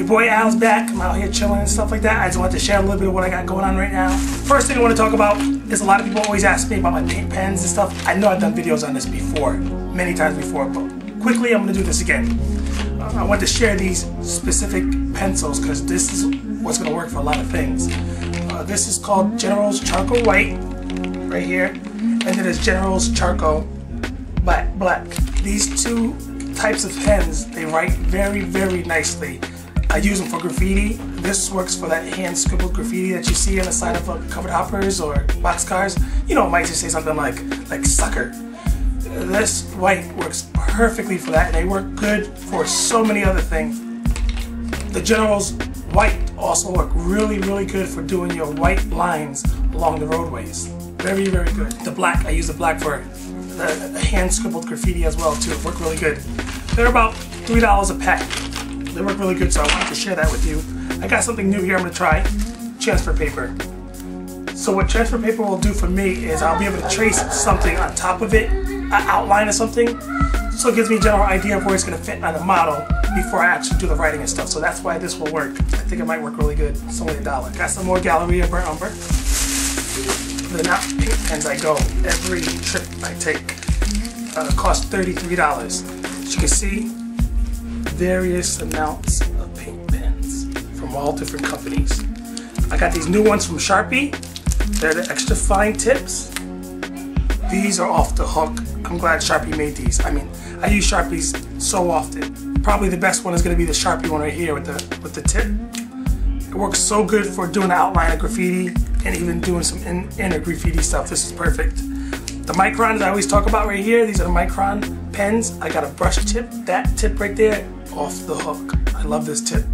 boy Al's back. I'm out here chilling and stuff like that. I just wanted to share a little bit of what I got going on right now. First thing I want to talk about is a lot of people always ask me about my paint pens and stuff. I know I've done videos on this before, many times before, but quickly I'm going to do this again. I want to share these specific pencils because this is what's going to work for a lot of things. This is called General's Charcoal White, right here, and then there's General's Charcoal Black. These two types of pens, they write very, very nicely. I use them for graffiti. This works for that hand scribbled graffiti that you see on the side of covered hoppers or boxcars. You know, it might just say something like sucker. This white works perfectly for that, and they work good for so many other things. The General's White also work really, really good for doing your white lines along the roadways. Very, very good. The black, I use the black for the hand scribbled graffiti as well too. It work really good. They're about $3 a pack. They work really good, so I wanted to share that with you. I got something new here I'm going to try. Transfer paper. So what transfer paper will do for me is I'll be able to trace something on top of it, an outline of something, so it gives me a general idea of where it's going to fit on the model before I actually do the writing and stuff. So that's why this will work. I think it might work really good. It's only $1. Got some more Galleria burnt umber. They're not pink pens I go. Every trip I take costs $33. As you can see, various amounts of paint pens from all different companies. I got these new ones from Sharpie. They're the extra fine tips. These are off the hook. I'm glad Sharpie made these. I mean, I use Sharpies so often. Probably the best one is going to be the Sharpie one right here with the tip. It works so good for doing the outline of graffiti and even doing some inner graffiti stuff. This is perfect. The microns I always talk about right here, these are the micron pens. I got a brush tip, that tip right there, off the hook. I love this tip.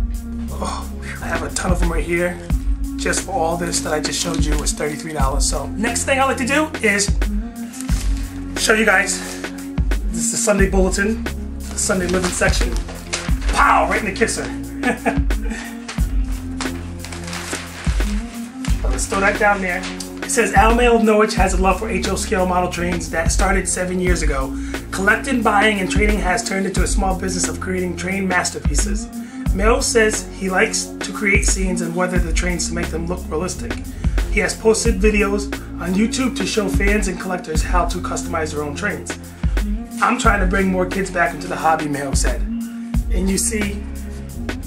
Oh, I have a ton of them right here. Just for all this that I just showed you was $33. So next thing I like to do is show you guys, this is the Sunday bulletin, the Sunday living section. Pow, right in the kisser. Let's throw that down there. It says, Al Mail of Norwich has a love for HO scale model trains that started 7 years ago. Collecting, buying, and trading has turned into a small business of creating train masterpieces. Mail says he likes to create scenes and weather the trains to make them look realistic. He has posted videos on YouTube to show fans and collectors how to customize their own trains. I'm trying to bring more kids back into the hobby, Mail said. And you see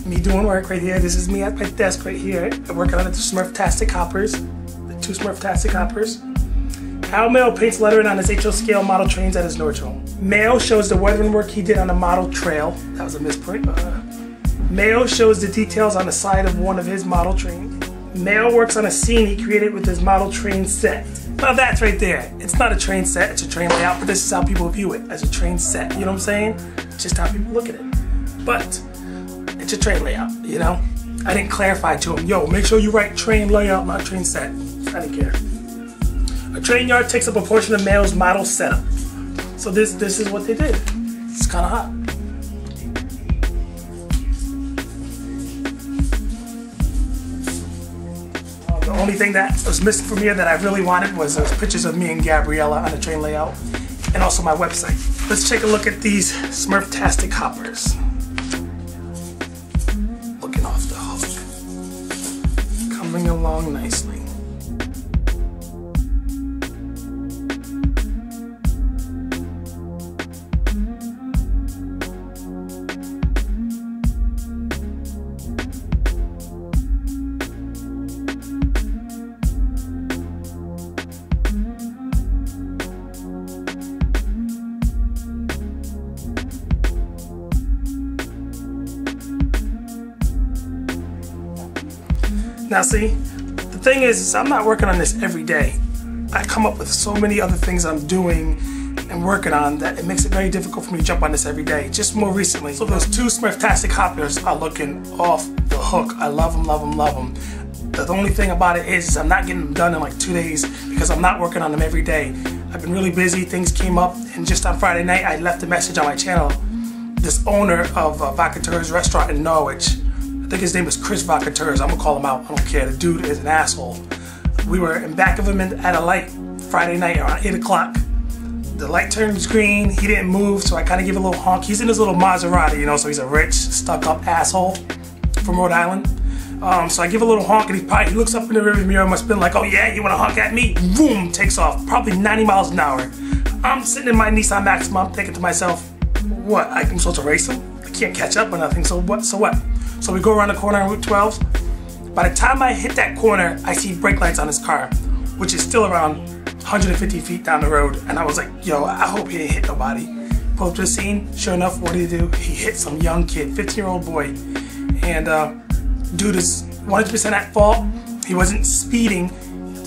me doing work right here. This is me at my desk right here. I'm working on the Smurftastic hoppers, the 2 Smurftastic hoppers. Al Mail paints lettering on his HO scale model trains at his Norwich home. Mail shows the weathering work he did on the model trail. That was a misprint. Mail shows the details on the side of one of his model trains. Mail works on a scene he created with his model train set. Now that's right there. It's not a train set, it's a train layout, but this is how people view it, as a train set. You know what I'm saying? It's just how people look at it. But it's a train layout, you know? I didn't clarify to him, yo, make sure you write train layout, not train set. I didn't care. A train yard takes up a portion of Mail's model setup. So this is what they did. It's kind of hot. The only thing that was missing from here that I really wanted was those pictures of me and Gabriella on the train layout, and also my website. Let's take a look at these Smurftastic hoppers. Looking off the hook. Coming along nicely. Now see, the thing is I'm not working on this every day. I come up with so many other things I'm doing and working on that it makes it very difficult for me to jump on this every day, just more recently. So those 2 Smurftastic hoppers are looking off the hook. I love them, love them, love them. The only thing about it is I'm not getting them done in like 2 days because I'm not working on them every day. I've been really busy, things came up, and just on Friday night I left a message on my channel. This owner of Vacateurs restaurant in Norwich, I think his name is Chris Vacateurs, I'm gonna call him out, I don't care, the dude is an asshole. We were in back of him at a light Friday night around 8 o'clock. The light turns green, he didn't move, so I kind of give a little honk. He's in his little Maserati, you know, so he's a rich, stuck-up asshole. from Rhode Island. So I give a little honk, and he looks up in the rearview mirror, must have been like, oh yeah, you wanna honk at me? Boom, takes off, probably 90 miles an hour. I'm sitting in my Nissan Maxima, I'm thinking to myself, what, I'm supposed to race him? I can't catch up or nothing, so what? So we go around the corner on Route 12. By the time I hit that corner, I see brake lights on his car, which is still around 150 feet down the road. And I was like, yo, I hope he didn't hit nobody. Pull up to the scene, sure enough, what did he do? He hit some young kid, 15-year-old boy. And dude is 100% at fault. He wasn't speeding.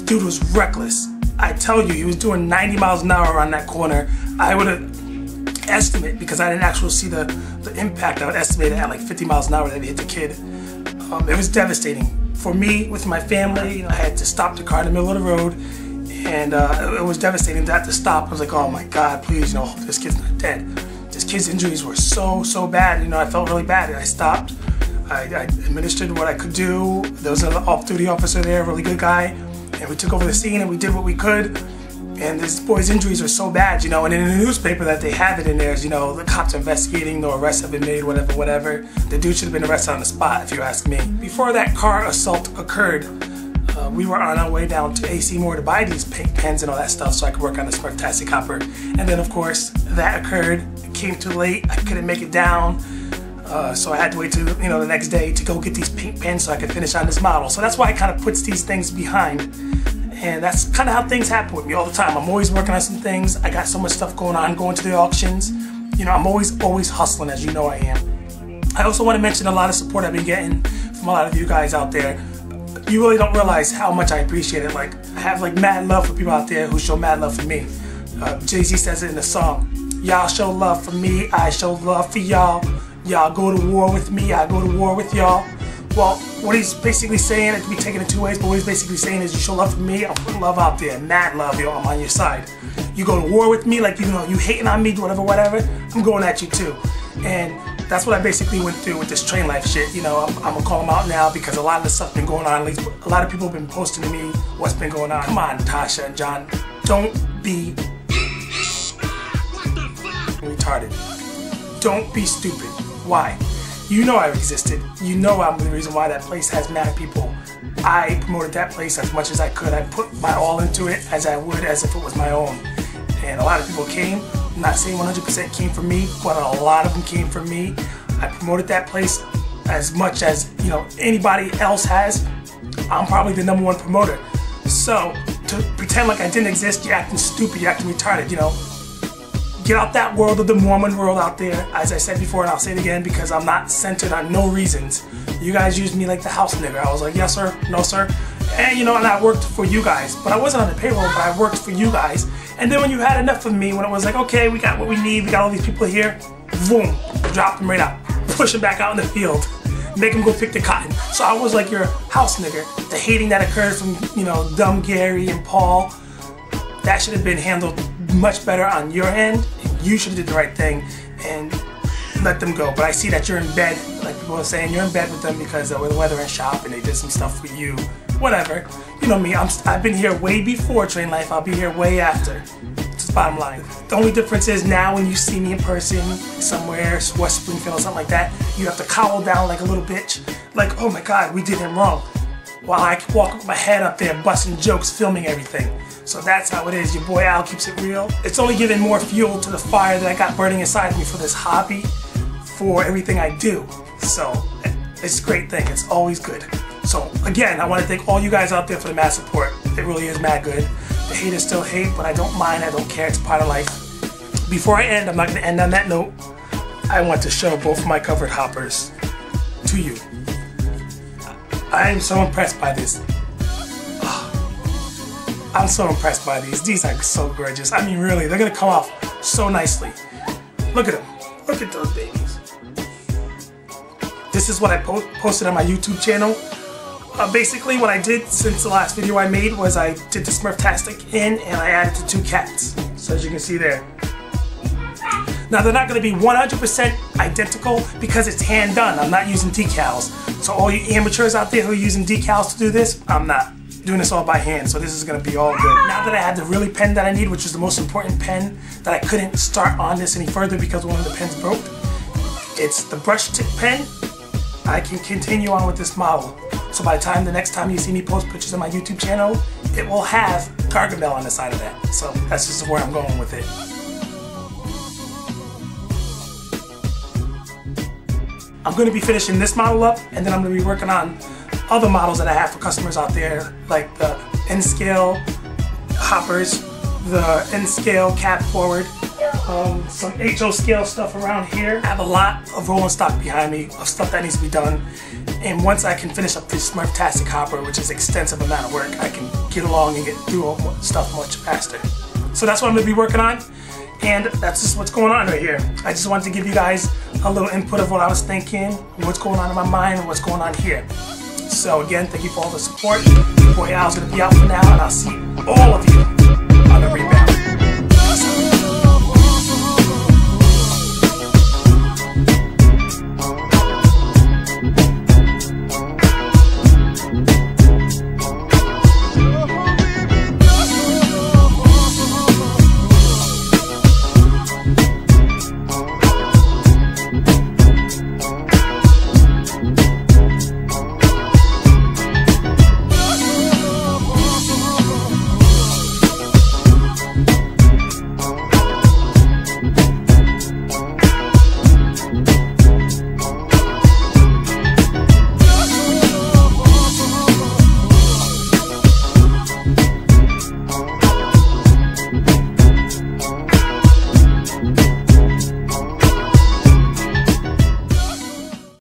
Dude was reckless. I tell you, he was doing 90 miles an hour around that corner. I would have estimated, because I didn't actually see the impact, I would estimate it at like 50 miles an hour that he hit the kid. It was devastating. For me, with my family, I had to stop the car in the middle of the road, and it was devastating to have to stop. I was like, oh my God, please, hope this kid's not dead. This kid's injuries were so bad, I felt really bad. I stopped, I administered what I could do. There was an off-duty officer there, a really good guy, and we took over the scene and we did what we could. And this boy's injuries are so bad, and in the newspaper that they have it in there is, the cops are investigating, no arrests have been made, whatever. The dude should have been arrested on the spot, if you ask me. Before that car assault occurred, we were on our way down to AC Moore to buy these paint pens and all that stuff so I could work on the Smurftastic hopper. And then, of course, that occurred. It came too late. I couldn't make it down. So I had to wait till, the next day to go get these paint pens so I could finish on this model. So that's why I kind of puts these things behind. And that's kind of how things happen with me all the time. I'm always working on some things. I got so much stuff going on, going to the auctions. I'm always hustling, as you know I am. I also want to mention a lot of support I've been getting from a lot of you guys out there. You really don't realize how much I appreciate it. Like, I have mad love for people out there who show mad love for me. Jay-Z says it in the song. Y'all show love for me, I show love for y'all. Y'all go to war with me, I go to war with y'all. Well, what he's basically saying, it can be taken in two ways, but what he's basically saying is you show love for me, I'll put love out there, mad love, I'm on your side. You go to war with me, like, you hating on me, whatever, I'm going at you too. And that's what I basically went through with this train life shit. I'm gonna call them out now because a lot of the stuff been going on, at least a lot of people have been posting to me what's been going on. Come on, Tasha and John, don't be retarded. Don't be stupid. Why? You know I existed. You know I'm the reason why that place has mad people. I promoted that place as much as I could. I put my all into it as I would as if it was my own. And a lot of people came. I'm not saying 100% came from me, but a lot of them came from me. I promoted that place as much as anybody else has. I'm probably the #1 promoter. So to pretend like I didn't exist, you're acting stupid, you're acting retarded, Get out that world of the Mormon world out there, as I said before, and I'll say it again because I'm not centered on no reasons. You guys used me like the house nigger. I was like, yes sir, no sir. And and I worked for you guys. But I wasn't on the payroll, but I worked for you guys. And then when you had enough of me, when it was like, okay, we got what we need, we got all these people here, boom, drop them right out. Push them back out in the field. Make them go pick the cotton. So I was like your house nigger. The hating that occurred from, dumb Gary and Paul, that should have been handled much better on your end. You should have did the right thing and let them go. But I see that you're in bed, like people are saying, you're in bed with them because of the weather and shop and they did some stuff for you. Whatever. You know me, I've been here way before Train Life. I'll be here way after. It's the bottom line. The only difference is now when you see me in person somewhere, West Springfield or something like that, you have to cowl down like a little bitch. Like, oh my God, we did him wrong. While I walk with my head up there busting jokes, filming everything. So that's how it is. Your boy Al keeps it real. It's only giving more fuel to the fire that I got burning inside me for this hobby, for everything I do. So it's a great thing. It's always good. So again, I want to thank all you guys out there for the mad support. It really is mad good. The haters still hate, but I don't mind. I don't care. It's part of life. Before I end, I'm not going to end on that note. I want to show both of my covered hoppers to you. I am so impressed by this. I'm so impressed by these. These are so gorgeous. I mean, really, they're gonna come off so nicely. Look at them. Look at those babies. This is what I posted on my YouTube channel. Basically, what I did since the last video I made was I did the Smurftastic in and I added the 2 cats. So as you can see there. Now they're not going to be 100% identical because it's hand done. I'm not using decals. So all you amateurs out there who are using decals to do this, I'm not doing this all by hand. So this is going to be all good. Now that I have the really pen that I need, which is the most important pen that I couldn't start on this any further because one of the pens broke. It's the brush tip pen. I can continue on with this model. So by the next time you see me post pictures on my YouTube channel, it will have Gargamel on the side of that. So that's just where I'm going with it. I'm going to be finishing this model up, and then I'm going to be working on other models that I have for customers out there, like the N-scale hoppers, the N-scale cat forward, some HO scale stuff around here. I have a lot of rolling stock behind me of stuff that needs to be done, and once I can finish up this Smurftastic hopper, which is an extensive amount of work, I can get along and get through stuff much faster. So that's what I'm going to be working on, and that's just what's going on right here. I just wanted to give you guys a little input of what I was thinking, what's going on in my mind, and what's going on here. So again, thank you for all the support. Boy, Al's going to be out for now, and I'll see all of you